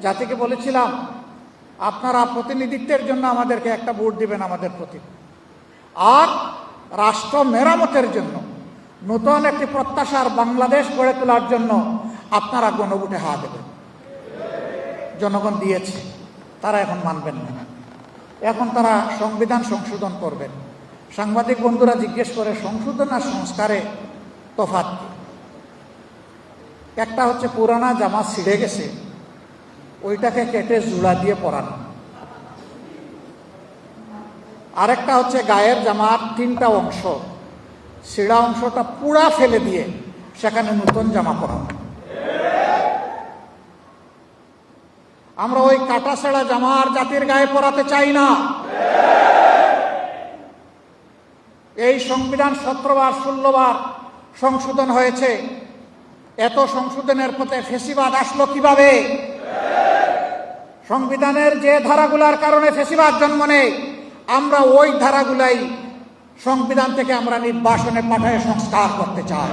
জাতিকে বলেছিলাম, আপনারা প্রতিনিধিত্বের জন্য আমাদেরকে একটা ভোট দিবেন আমাদের প্রতি, আর রাষ্ট্র মেরামতের জন্য, নতুন একটি প্রত্যাশার বাংলাদেশ গড়ে তোলার জন্য আপনারা গণভোটে হাত দেবেন। জনগণ দিয়েছে, তারা এখন মানবেন না। এখন তারা সংবিধান সংশোধন করবেন। সাংবাদিক বন্ধুরা জিজ্ঞেস করে, সংশোধন আর সংস্কারে তফাৎ কি? একটা হচ্ছে পুরানা জামা ছিঁড়ে গেছে, ওইটাকে কেটে জোড়া দিয়ে পরানো। আরেকটা হচ্ছে গায়ের জামার 3টা অংশ, ছিঁড়া অংশটা পুরা ফেলে দিয়ে সেখানে নতুন জামা পরানো। আমরা ওই কাটা ছেঁড়া জামা আর জাতির গায়ে পরাতে চাই না। এই সংবিধান 17 বার 16 বার সংশোধন হয়েছে, এত সংশোধনের পথে ফ্যাসিবাদ আসলো কিভাবে? সংবিধানের যে ধারাগুলার কারণে ফ্যাসিবাদ জন্ম নেয়, আমরা ওই ধারাগুলাই সংবিধান থেকে আমরা নির্বাসনে পাঠায় সংস্কার করতে চাই।